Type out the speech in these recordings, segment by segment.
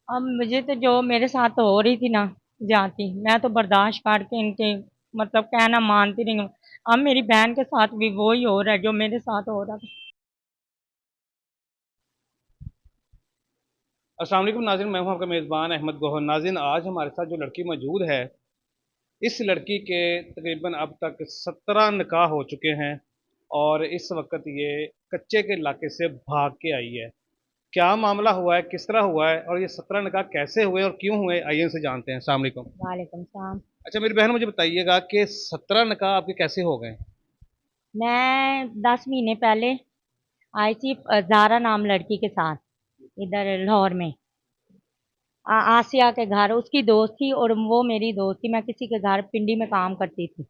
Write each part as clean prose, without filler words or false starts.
अब मुझे तो जो मेरे साथ तो हो रही थी ना जाती, मैं तो बर्दाश्त करके इनके मतलब कहना मानती रही हूँ। अब मेरी बहन के साथ भी वही हो रहा है जो मेरे साथ हो रहा था। अस्सलाम वालेकुम नाज़रीन, मैं हूं आपका मेज़बान अहमद गौहर। नाज़रीन, आज हमारे साथ जो लड़की मौजूद है, इस लड़की के तकरीबन अब तक 17 निकाह हो चुके हैं और इस वक्त ये कच्चे के इलाके से भाग के आई है। क्या मामला हुआ है, किस तरह हुआ है और ये 17 निकाह कैसे हुए और क्यों हुए, आइए इनसे जानते हैं। अस्सलाम वालेकुम। वालेकुम सलाम। अच्छा मेरी बहन, मुझे बताइएगा कि 17 निकाह आपके कैसे हो गए? मैं 10 महीने पहले आई थी ज़ारा नाम लड़की के साथ इधर लाहौर में। आसिया के घर उसकी दोस्त थी और वो मेरी दोस्त थी। मैं किसी के घर पिंडी में काम करती थी।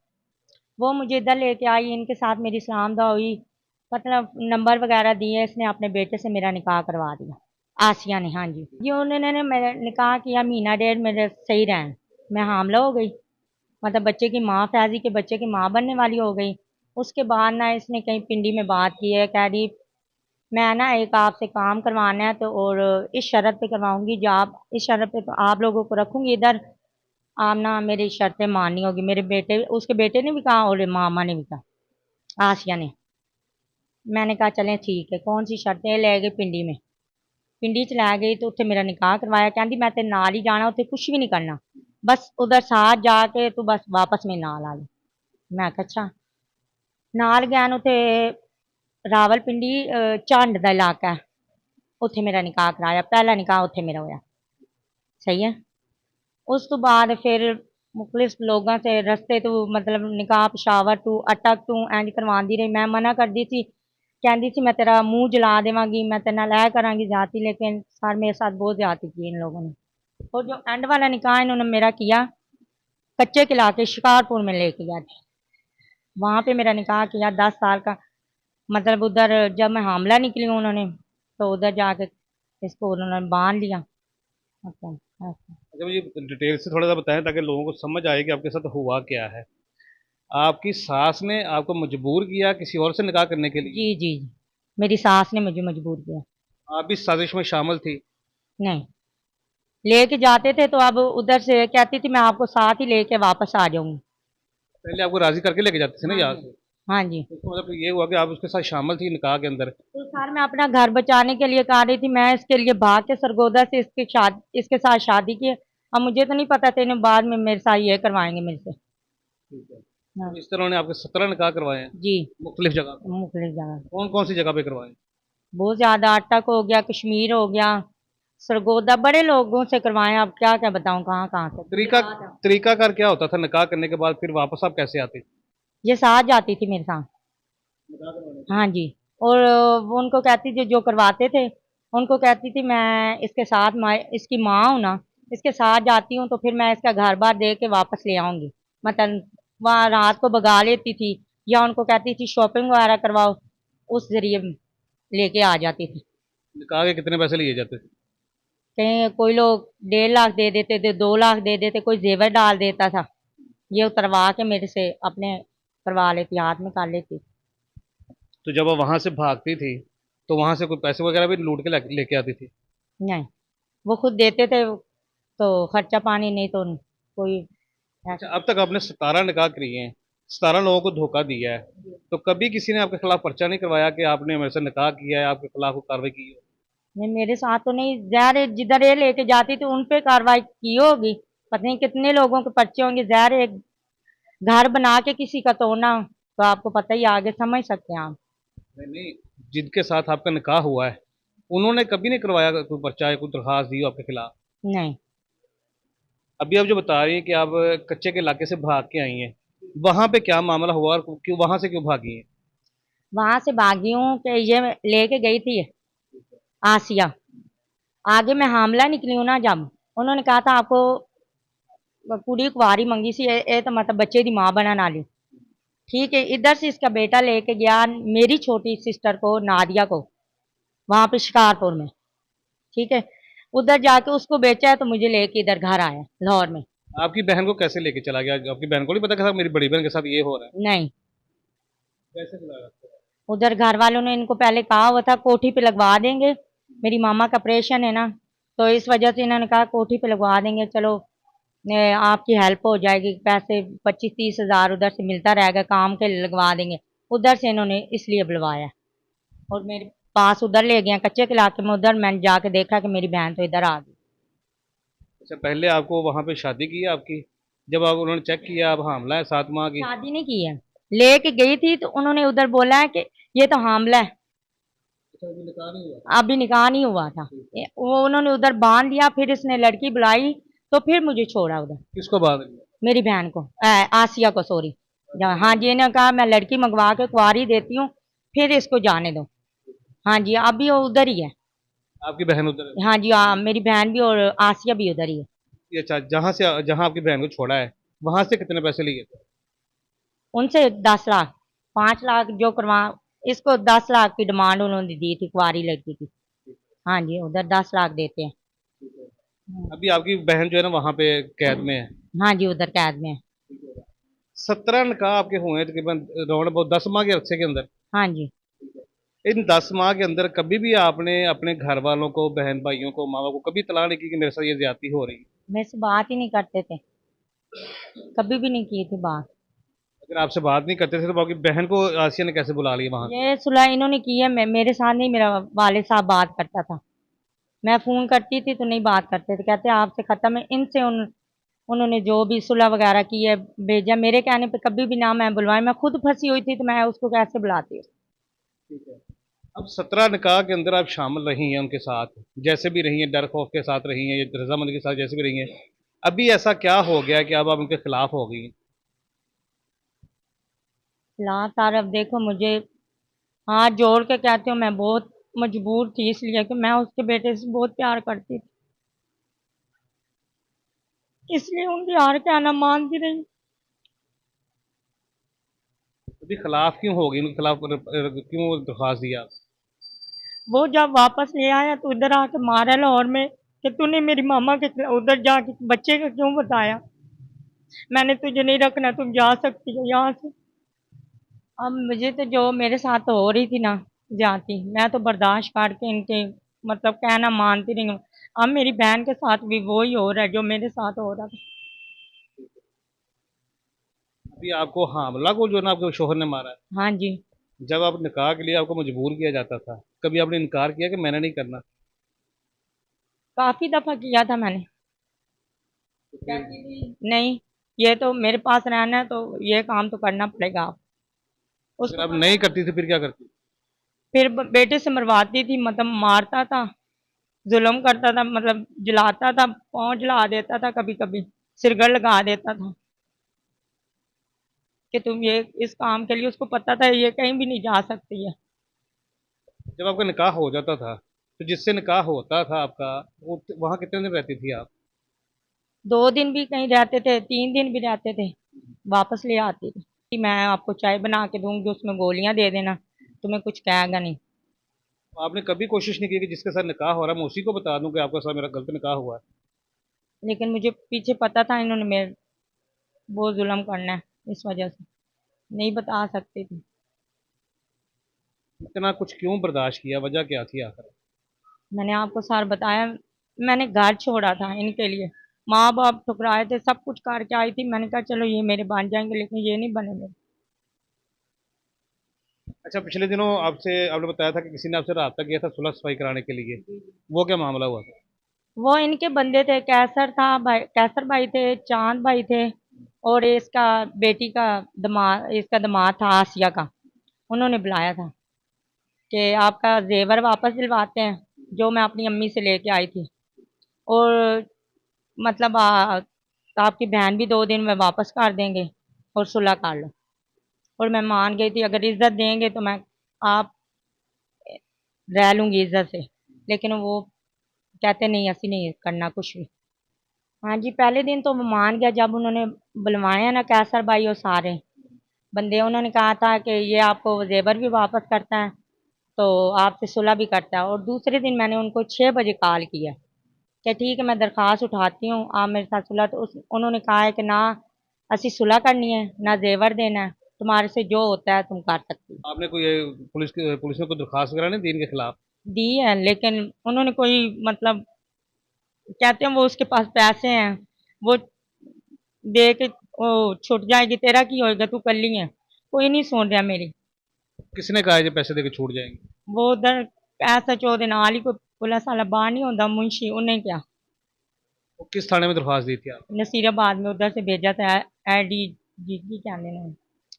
वो मुझे इधर लेके आई, इनके साथ मेरी सलाम दुआ हुई, मतलब नंबर वगैरह दिए, इसने अपने बेटे से मेरा निकाह करवा दिया। आसिया ने, हाँ जी। ये उन्होंने मेरा निकाह किया, महीना डेढ़ मेरे सही रहे। मैं हामला हो गई, मतलब बच्चे की माँ, फैजी के बच्चे की माँ बनने वाली हो गई। उसके बाद ना इसने कहीं पिंडी में बात की है, कह रही मैं ना एक आपसे काम करवाना है तो, और इस शर्त पे करवाऊंगी, जो आप इस शर्त पे तो आप लोगों को रखूंगी इधर, आप ना मेरी शर्तें माननी होगी। मेरे बेटे, उसके बेटे ने भी कहा और मामा ने भी कहा, आसिया ने। मैंने कहा चलें ठीक है, कौन सी शर्तें, ले गए पिंडी में। पिंडी च लै गई तो उत्थे मेरा निकाह करवाया। कहती मैं तेरे नाल ही जाना, उत्थे कुछ भी नहीं करना, बस उधर साथ जाके तू बस वापस मेरे नाल आ जा। मैं कहा अच्छा। नाल गया उत्थे रावलपिंडी, झंड दा इलाका है, उत्थे मेरा निकाह कराया। पहला निकाह उत्थे मेरा होया। सही है। उस तो बाद फिर मुखलिस लोगों से रस्ते तो मतलब निकाह पेशावर तू अटक तू इंज करवांदी रही। मैं मना करदी सी, कहती थी मैं तेरा मुंह जला देवांगी, मैं तेरे नाल ऐ करांगी जाती, लेकिन सर मेरे साथ बहुत ज्यादती की इन लोगों ने। और जो एंड वाला निकाह इन्होंने मेरा किया, कच्चे के इलाके शिकारपुर में लेके गया था। वहां पे मेरा निकाह किया 10 साल का। मतलब उधर जब मैं हामला निकली हूँ उन्होंने, तो उधर जाके इसको उन्होंने बांध लिया। मतलब ऐसा। अच्छा मुझे डिटेल से थोड़ा सा बताएं ताकि लोगों को समझ आए कि आपके साथ हुआ क्या है। आपकी सास ने आपको मजबूर किया किसी और से निकाह करने के लिए? जी जी जी, मेरी सास ने मुझे मजबूर किया। आप भी साजिश में शामिल थी? नहीं, लेके जाते थे तो अब उधर से कहती थी मैं आपको साथ ही लेके वापस आ जाऊंगी। पहले आपको राजी करके लेके जाते थे ना हाँ यहाँ जी। से? हाँ जी। तो इसका मतलब ये हुआ कि आप उसके साथ शामिल थी निकाह के अंदर? तो सर मैं अपना घर बचाने के लिए कर रही थी, मैं इसके लिए भाग के सरगोदा से इसके साथ शादी की। अब मुझे तो नहीं पता था इन्हें बाद में मेरे साथ ये करवाएंगे मेरे से। ठीक है। तो हाँ इस तरह उन्होंने आपके 17 निकाह करवाए हैं जी। मुख्तलिफ जगह पे? मुखलिस जगह। कौन कौन सी जगह पे करवाए? बहुत ज्यादा, अटक हो गया, कश्मीर हो गया, सरगोदा, बड़े लोगों से करवाए। अब क्या क्या बताऊं कहाँ कहाँ से, मुझे तरीका याद है। तरीकाकार क्या होता था निकाह करने के बाद फिर वापस आप कैसे आते? ये साथ जाती थी मेरे साथ। निकाह करवाने के हाँ बाद? जी। और वो उनको कहती थी, जो करवाते थे उनको कहती थी मैं इसके साथ, माँ इसकी माँ हूँ ना, इसके साथ जाती हूँ तो फिर मैं इसका घर बार दे के वापस ले आऊंगी। मतलब वहाँ रात को भगा लेती थी, या उनको कहती थी शॉपिंग वगैरह करवाओ, उस जरिए लेके आ जाती थी। निकाह के कितने पैसे लिए जाते थे? कहीं कोई लोग 1.5 लाख दे देते थे, 2 लाख दे देते, कोई जेवर डाल देता था। ये उतरवा के मेरे से अपने करवा लेती, हाथ में कर लेती। तो जब वो वहां से भागती थी तो वहां से कोई पैसे वगैरह भी लूट के लेके आती थी? नहीं, वो खुद देते थे, तो खर्चा पानी नहीं तो कोई अच्छा, ऐसा। अब तक आपने 17 निकाह किए हैं, 17 लोगों को धोखा दिया है, तो कभी किसी ने आपके खिलाफ पर्चा नहीं करवाया कि आपने मेरे से निकाह किया है, आपके खिलाफ कोई कार्रवाई की है? नहीं, मेरे साथ तो नहीं, जहर जिधर ये लेके जाती थी उन पे कार्रवाई की होगी। पता नहीं कितने लोगों के पर्चे होंगे। जहर एक घर बना के किसी का तोड़ना, तो आपको पता ही, आगे समझ सकते हैं आप। नहीं नहीं, जिनके साथ आपका निकाह हुआ है उन्होंने कभी नहीं करवाया कोई पर्चा या कोई दरखास्त दी हो आपके खिलाफ? नहीं, अभी आप जो बता रही हैं कि आप कच्चे के इलाके से भाग के आई हैं, वहां पे क्या मामला हुआ और क्यों वहां से क्यों भागी हैं? वहां से भागी हूँ कि ये लेके गई थी आसिया। आगे मैं हामला निकली हूँ ना, जब उन्होंने कहा था आपको कुड़ी कुंवारी मंगी सी, ये तो मतलब बच्चे की माँ बनने वाली। ठीक है, इधर से इसका बेटा लेके गया मेरी छोटी सिस्टर को, नादिया को, वहां पे शिकारपुर में। ठीक है, उधर जाके उसको बेचा है तो मुझे लेके इधर घर आया लाहौर में। आपकी बहन को कैसे लेके चला गया? आपकी बहन को नहीं पता कि साहब मेरी बड़ी बहन के साथ ये हो रहा है? नहीं, कैसे चलाया? उधर घर वालों ने इनको पहले कहा हुआ था कोठी पे लगवा देंगे, मेरी मामा का ऑपरेशन है ना, तो इस वजह से इन्होंने कहा कोठी पे लगवा देंगे, चलो आपकी हेल्प हो जाएगी, पैसे 25-30 हज़ार उधर से मिलता रहेगा, काम के लगवा देंगे। उधर से इन्होंने इसलिए बुलवाया और मेरे पास उधर ले गए कच्चे के इलाके में। उधर मैंने जाके देखा कि मेरी बहन तो इधर आ गई। अच्छा, पहले आपको वहाँ पे शादी की है आपकी, जब आप उन्होंने चेक किया आप हामला है 7 माह की? शादी नहीं की है, लेके गई थी तो उन्होंने उधर बोला है कि ये तो हामला है, अच्छा, अभी निकाह नहीं हुआ? अभी निकाह नहीं हुआ था। वो उन्होंने उधर बांध दिया, फिर इसने लड़की बुलाई तो फिर मुझे छोड़ा उधर। किसको बात किया? मेरी बहन को, आसिया को, सॉरी। हाँ जी, इन्होंने कहा मैं लड़की मंगवा के कुंवारी देती हूँ, फिर इसको जाने दो। हाँ जी, अभी वो उधर ही है। आपकी बहन उधर है? हाँ जी, मेरी बहन भी और आसिया भी उधर ही है। ये अच्छा, जहाँ आपकी बहन को छोड़ा है वहां से कितने पैसे लिए थे? उनसे 10 लाख, 5 लाख जो करवा, इसको 10 लाख की डिमांड उन्होंने दी थी कुंवारी लड़की की। हाँ जी, उधर 10 लाख देते हैं। अभी आपकी बहन जो है ना वहाँ पे कैद में है। हाँ जी, उधर कैद में है। 17 निकाह आपके हुए हैं तकरीबन राउंड अबाउट 10 माह के अरसे के अंदर। हाँ जी, इन 10 माह के अंदर कभी भी आपने अपने घर वालों को, बहन भाइयों को, माँ बाप को कभी इत्तला नहीं की कि मेरे साथ ये ज्यादती हो रही है? मेरे से बात ही नहीं करते थे, कभी भी नहीं की थी बात। अगर आपसे बात नहीं करते थे तो आपकी बहन को आसिया ने कैसे बुला लिया वहां से? ये सुलह इन्होंने की है, मेरे साथ नहीं, मेरा वालिद साहब बात करता था। मैं फ़ोन करती थी तो नहीं बात करते थे, कहते आपसे ख़त्म है। इनसे उन्होंने जो भी सुलह वगैरह की है भेजा, मेरे कहने पे कभी भी ना मैं बुलवाई। मैं खुद फंसी हुई थी तो मैं उसको कैसे बुलाती? ठीक है। अब 17 निकाह के अंदर आप शामिल रही हैं उनके साथ, जैसे भी रही हैं, डर खौफ के साथ रही हैं या रजामंदी के साथ जैसे भी रही हैं, अभी ऐसा क्या हो गया कि अब आप उनके खिलाफ हो गई हैं? ला सार, अब देखो मुझे हाथ जोड़ के कहती हूँ, मैं बहुत मजबूर थी इसलिए कि मैं उसके बेटे से बहुत प्यार करती थी, इसलिए उनकी हार के आना मानती रही। अभी खिलाफ क्यों हो गई, उनके खिलाफ क्यों दरख्वास्त दिया? वो जब वापस ले आया तो उधर आके मारा लाहौर में कि तूने मेरी मामा के उधर जाके बच्चे का क्यों बताया, मैंने तुझे नहीं रखना, तुम जा सकती हो यहाँ से। अब मुझे तो जो मेरे साथ तो हो रही थी ना जाती, मैं तो बर्दाश्त करके इनके मतलब कहना मानती रही हूँ। अब मेरी बहन के साथ भी वही हो रहा है जो मेरे साथ हो रहा था। अभी आपको हामला को जो है ना आपके शोहर ने मारा है, हाँ जी, जब आप निकाह के लिए आपको मजबूर किया जाता था, कभी आपने इनकार किया कि मैंने नहीं करना? काफी दफा किया था मैंने, तो फिर कहती थी नहीं, ये तो मेरे पास रहना है तो ये काम तो करना पड़ेगा आप। अगर उसको आप पता नहीं था, करती थी फिर क्या करती? फिर बेटे से मरवाती थी, मतलब मारता था, जुल्म करता था, मतलब जलाता था, पाँव जला देता था, कभी कभी सिरगल लगा देता था कि तुम ये इस काम के लिए। उसको पता था ये कहीं भी नहीं जा सकती है। जब आपका निकाह हो जाता था तो जिससे निकाह होता था आपका, वो वहाँ कितने दिन रहती थी आप? 2 दिन भी कहीं रहते थे, 3 दिन भी रहते थे, वापस ले आती थी कि मैं आपको चाय बना के दूंगी, उसमें गोलियां दे देना, तुम्हें कुछ कहेगा नहीं। आपने कभी कोशिश नहीं की कि जिसके साथ निकाह हो रहा है मैं उसी को बता दूं कि आपके साथ मेरा गलत निकाह हुआ है? लेकिन मुझे पीछे पता था इन्होंने मेरे वो जुल्म करना है, इस वजह से नहीं बता सकती थी। इतना कुछ क्यों बर्दाश्त किया, वजह क्या थी आखिर? मैंने आपको सर बताया, मैंने घर छोड़ा था इनके लिए, माँ बाप ठुकराए थे, सब कुछ करके आई थी, मैंने कहा चलो ये मेरे बन जाएंगे, लेकिन ये नहीं बने मेरे। अच्छा, पिछले दिनों आपसे आपने बताया था कि किसी ने आपसे रब्ता किया था सुलह सफाई कराने के लिए, वो क्या मामला हुआ था? वो इनके बंदे थे, कैसर था भाई, कैसर भाई थे, चांद भाई थे, और इसका बेटी का दामाद, इसका दामाद था आसिया का। उन्होंने बुलाया था कि आपका जेवर वापस दिलवाते हैं जो मैं अपनी अम्मी से लेके आई थी, और मतलब आपकी बहन भी 2 दिन में वापस कर देंगे और सुलह कर लो। और मैं मान गई थी, अगर इज्जत देंगे तो मैं आप रह लूंगी इज्जत से, लेकिन वो कहते नहीं, ऐसी नहीं करना कुछ भी। हाँ जी, पहले दिन तो वो मान गया जब उन्होंने बुलवाया ना कैसर भाई और सारे बंदे, उन्होंने कहा था कि ये आपको जेवर भी वापस करता है तो आपसे सुलह भी करता है। और दूसरे दिन मैंने उनको 6 बजे कॉल किया कि ठीक है मैं दरख्वास्त उठाती हूँ, आप मेरे साथ सुलह। तो उन्होंने कहा है कि ना असी सुलह करनी है ना जेवर देना है, तुम्हारे से जो होता है तुम कर सकती हो। आपने कोई पुलिस में कोई दरखास्त वगैरह नहीं दी इनके खिलाफ? दी है, लेकिन उन्होंने कोई मतलब कहते हैं वो उसके पास पैसे हैं, वो दे के वो छुट जाएगी, तेरा की होएगा, तू कर ली है। कोई नहीं सुन रहा मेरी। किसने कहा है जो पैसे देके छूट जाएंगे? वो उधर ऐसा चौधरी नाल ही कोई पुलिस वाला बाहर नहीं होता, मुंशी, उन्हें क्या वो किस थाने में दरख्वास्त दी थी आप? नसीराबाद में उधर से भेजा था। एडी जी की क्या लेना,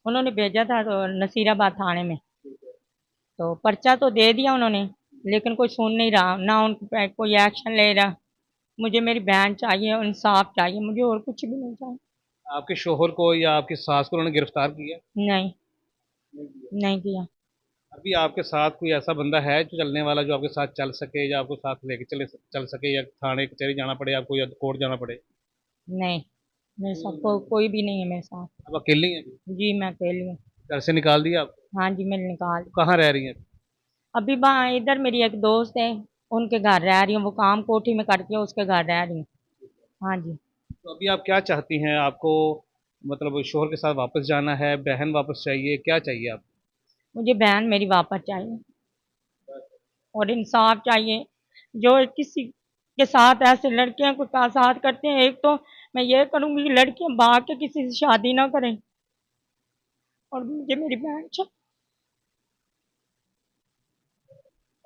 उन्होंने भेजा था तो नसीराबाद थाने में, तो पर्चा तो दे दिया उन्होंने, लेकिन कोई सुन नहीं रहा, ना उन पे कोई एक्शन ले रहा। मुझे मेरी बहन चाहिए, इंसाफ चाहिए मुझे, और कुछ भी नहीं चाहिए। आपके शोहर को या आपकी सास को उन्होंने गिरफ्तार किया? नहीं, नहीं किया। अभी आपके साथ कोई ऐसा बंदा है जो चलने वाला, जो आपके साथ चल सके या आपको साथ लेके चल सके, या थाने कचहरी जाना पड़े आपको या कोर्ट जाना पड़े? नहीं, मेरे साथ कोई भी नहीं है मेरे साथ। अब अकेली हैं? जी मैं अकेली हूँ। घर से निकाल दिया आपको? हाँ जी, मैंने निकाल। कहाँ रह रही हैं? अभी इधर मेरी एक दोस्त है, उनके घर रह रही हूँ, वो काम कोठी में करती है, उसके घर रह रही हूँ। हाँ जी। तो अभी आप क्या चाहती हैं? आपको मतलब शोहर के साथ वापस जाना है, बहन वापस चाहिए, क्या चाहिए आप? मुझे बहन मेरी वापस चाहिए, और इंसाफ चाहिए। जो किसी के साथ ऐसे लड़कियों को साथ करते हैं, एक तो मैं ये करूँगी कि लड़कियां भाग के किसी से शादी ना करें, और मुझे मेरी बहन चाहिए।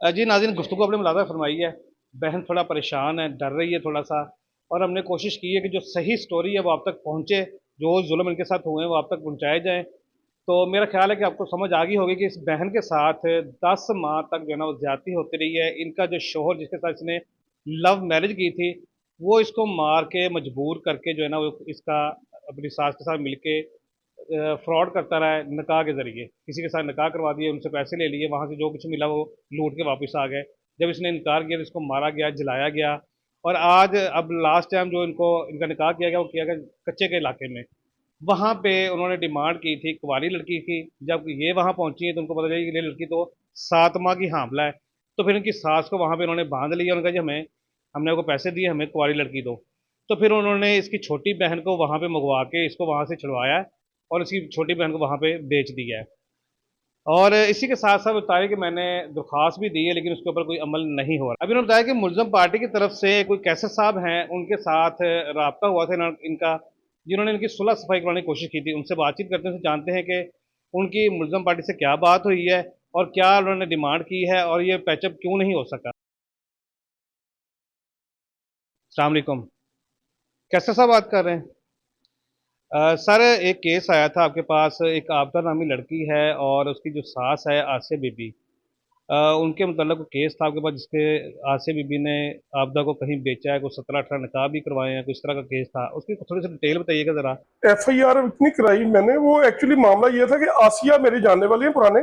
जी नाज़रीन, गुफ्तगू आपने मुलाज़ा फरमाई है। बहन थोड़ा परेशान है, डर रही है थोड़ा सा, और हमने कोशिश की है कि जो सही स्टोरी है वो आप तक पहुँचे, जो जुल्म इनके साथ हुए हैं वो आप तक पहुँचाए जाएँ। तो मेरा ख्याल है कि आपको समझ आ गई होगी कि इस बहन के साथ 10 माह तक जो है ना वो ज़्यादती होती रही है। इनका जो शौहर जिसके साथ इसने लव मैरिज की थी, वो इसको मार के मजबूर करके जो है ना वो इसका अपनी सास के साथ मिलके फ्रॉड करता रहा है, निकाह के ज़रिए। किसी के साथ निकाह करवा दिए, उनसे पैसे ले लिए, वहाँ से जो कुछ मिला वो लूट के वापस आ गए। जब इसने इनकार किया तो इसको मारा गया, जलाया गया, और आज अब लास्ट टाइम जो इनका निकाह किया गया वो किया गया कच्चे के इलाके में। वहाँ पे उन्होंने डिमांड की थी, कुंवारी लड़की की। जब ये वहाँ पहुँची है तो उनको पता चला कि ये लड़की तो 7 माह की हामिला है। तो फिर उनकी सास को वहाँ पे उन्होंने बांध लिया, उन्होंने कहा जी हमने आपको पैसे दिए, हमें कुंवारी लड़की दो। तो फिर उन्होंने इसकी छोटी बहन को वहाँ पे मंगवा के इसको वहाँ से छुड़वाया है, और इसकी छोटी बहन को वहाँ पे बेच दिया है। और इसी के साथ साथ बताया कि मैंने दरख्वास्त भी दी है, लेकिन उसके ऊपर कोई अमल नहीं हो रहा। अभी उन्होंने बताया कि मुलज़म पार्टी की तरफ से कोई कैसर साहब हैं, उनके साथ राब्ता हुआ था इनका, जिन्होंने इनकी सुलह सफाई करवाने की कोशिश की थी। उनसे बातचीत करते हैं, उनसे जानते हैं कि उनकी मुलज़म पार्टी से क्या बात हुई है और क्या उन्होंने डिमांड की है, और ये पैचअप क्यों नहीं हो सका। अस्सलाम वालेकुम, कैसर साहब बात कर रहे हैं? सर, एक केस आया था आपके पास, एक आबदा नामी लड़की है और उसकी जो सास है आसिया बीबी, उनके मतलब कोई केस था आपके पास, जिसके आसिया बीबी ने आबदा को कहीं बेचा है, कोई 17-18 निकाह भी करवाए हैं, कुछ तरह का केस था। उसकी थोड़ी सी डिटेल बताइएगा ज़रा। FIR इतनी कराई मैंने, वो एक्चुअली मामला ये था कि आसिया मेरी जानने वाली है पुराने,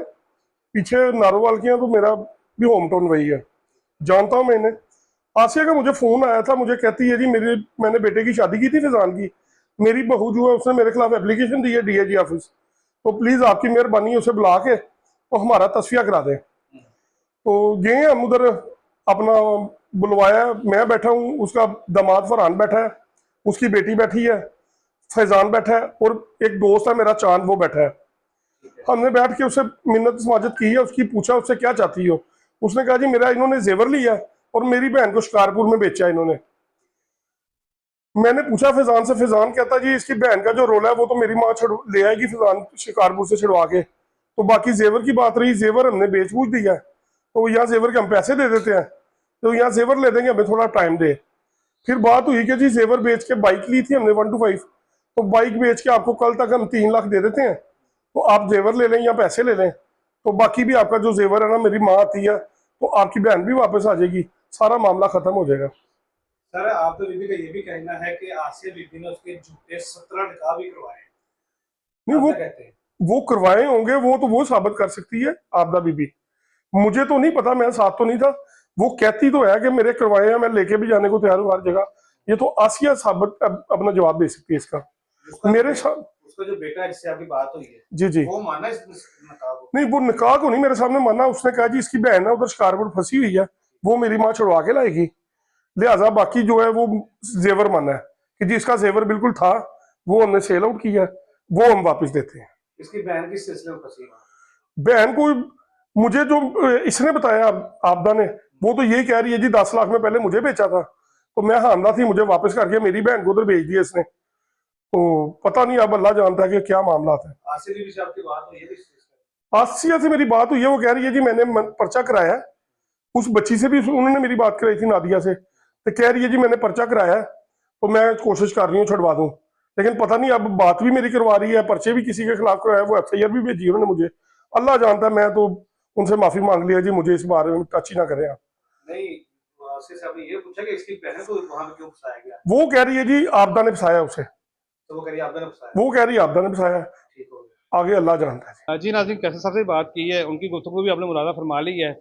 पीछे नारोवाल की हैं, तो मेरा भी होम टाउन वही है, जानता हूँ मैं इन्हें। आसिया का मुझे फ़ोन आया था, मुझे कहती है जी मैंने बेटे की शादी की थी फैजान की, मेरी बहू जो है उसने मेरे खिलाफ एप्लीकेशन दी है DIG ऑफिस, तो प्लीज़ आपकी मेहरबानी उसे बुला के तो हमारा तस्फिया करा दें। तो गए हम उधर, अपना बुलवाया, मैं बैठा हूँ, उसका दामाद फरहान बैठा है, उसकी बेटी बैठी है, फैजान बैठा है, और एक दोस्त है मेरा चांद, वो बैठा है। हमने बैठ के उससे मिन्नत समाजत की है, उसकी पूछा उससे क्या चाहती हो। उसने कहा जी मेरा इन्होंने जेवर लिया और मेरी बहन को शिकारपुर में बेचा इन्होंने। मैंने पूछा फैजान से, फैजान कहता जी इसकी बहन का जो रोल है वो तो मेरी माँ ले आएगी फैजान शिकारपुर से छुड़वा के, तो बाकी जेवर की बात रही, जेवर हमने बेच बूझ दिया है, तो यहाँ जेवर के हम पैसे दे देते हैं, तो यहाँ जेवर ले देंगे, हमें थोड़ा टाइम दे। फिर बात हुई कि जी जेवर बेच के बाइक ली थी हमने 125, तो बाइक बेच के आपको कल तक हम 3 लाख दे देते हैं, तो आप जेवर ले लें या पैसे ले लें, तो बाकी भी आपका जो जेवर है ना, मेरी माँ आती है तो आपकी बहन भी वापस आ जाएगी, सारा मामला खत्म हो जाएगा। सर, आप तो बीबी का ये भी कहना है कि आसिया बीबी ने उसके झूठे 17 निकाह भी करवाए। नहीं, वो कहते हैं वो करवाए होंगे, वो तो वो साबित कर सकती है आपदा बीबी, मुझे तो नहीं पता, मैं साथ तो नहीं था। वो कहती तो है कि मेरे करवाए हैं, मैं लेके भी जाने को तैयार हूँ हर जगह। ये तो आसिया साबित अपना जवाब दे सकती है इसका। मेरे साथ उसका जो बेटा है जिससे आपकी बात हुई है, जी जी, वो माना इस निकाह को? नहीं, वो निकाह को नहीं मेरे सामने माना, उसने कहा जी इसकी बहन है उधर शिकारपुर फंसी हुई है, वो मेरी माँ छुड़वा के लाएगी, लिहाजा बाकी जो है वो जेवर माना है कि जी इसका जेवर बिल्कुल था, वो हमने सेल आउट किया, वो हम वापस देते हैं। इसकी बहन किस सिलसिले में फंसी? बहन को मुझे जो इसने बताया आपदा ने, वो तो यही कह रही है जी 10 लाख में पहले मुझे बेचा था, तो मैं हामला थी, मुझे वापस करके मेरी बहन को उधर भेज दिया इसने। तो पता नहीं, अब अल्लाह जानता है कि क्या मामला था। आसिया बीवी से आपकी बात हुई है इस चीज पे? आसिया से मेरी बात हुई है, वो कह रही है जी मैंने पर्चा कराया है। उस बच्ची से भी उन्होंने मेरी बात कराई थी, नादिया से, तो कह रही है जी मैंने पर्चा कराया है, तो मैं कोशिश कर रही हूँ छुड़वा दूँ। लेकिन पता नहीं, अब बात भी मेरी करवा रही है, पर्चे भी किसी के खिलाफ कराया, वो FIR भी भेजी उन्होंने मुझे। अल्लाह जानता है, मैं तो उनसे माफी मांग लिया जी, मुझे इस बारे में टच ही ना करें आप। नहीं, आसिया से आपने ये पूछा कि इसकी बहन को वहां पे क्यों फंसाया गया? वो कह रही है जी आपदा ने फंसाया उसे, तो वो कह रही है आपने फंसाया। वो कह रही है आपदा ने फंसाया। ठीक हो गया। आगे अल्लाह जानता है। जी नाज़रीन, कैसर साहब से बात की है, उनकी गुफ्तगू भी आपने मुलाज़ा फरमा ली है।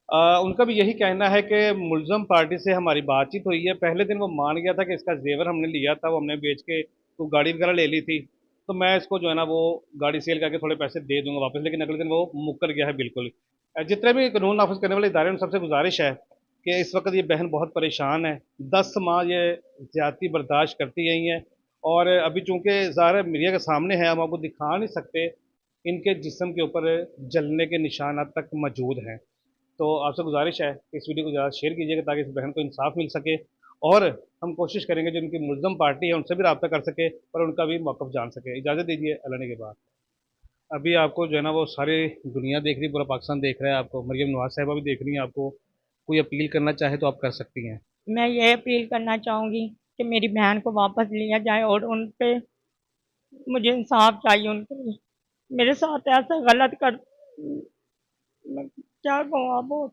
उनका भी यही कहना है कि मुलज़म पार्टी से हमारी बातचीत हुई है। पहले दिन वो मान गया था कि इसका जेवर हमने लिया था, वो हमने बेच के तो गाड़ी वगैरह ले ली थी, तो मैं इसको जो है ना वो गाड़ी सेल करके थोड़े पैसे दे दूंगा वापस। लेकिन अगले दिन वो मुकर गया है बिल्कुल। जितने भी कानून नाफिज करने वाले इदारे, उन सबसे गुजारिश है कि इस वक्त ये बहन बहुत परेशान है। 10 माह ये ज़्यादती बर्दाश्त करती रही हैं, और अभी चूँकि ज़ाहिर है मीडिया के सामने है, हम आपको दिखा नहीं सकते, इनके जिस्म के ऊपर जलने के निशानात तक मौजूद हैं। तो आपसे गुजारिश है कि इस वीडियो को ज़्यादा शेयर कीजिएगा ताकि इस बहन को इंसाफ मिल सके, और हम कोशिश करेंगे जो उनकी मुलज़म पार्टी है उनसे भी रब्ता कर सके और उनका भी मौक़िफ़ जान सके। इजाज़त दीजिए, अल्लाह ने के बाद। अभी आपको जो है ना वो सारी दुनिया देख रही है, पूरा पाकिस्तान देख रहा है आपको, मरियम नवाज़ साहिबा भी देख रही हैं आपको। कोई अपील करना चाहे तो आप कर सकती हैं। मैं ये अपील करना चाहूँगी कि मेरी बहन को वापस लिया जाए, और उन पे मुझे इंसाफ चाहिए उनके लिए। मेरे साथ ऐसा गलत कर, मैं क्या कहूँ अब।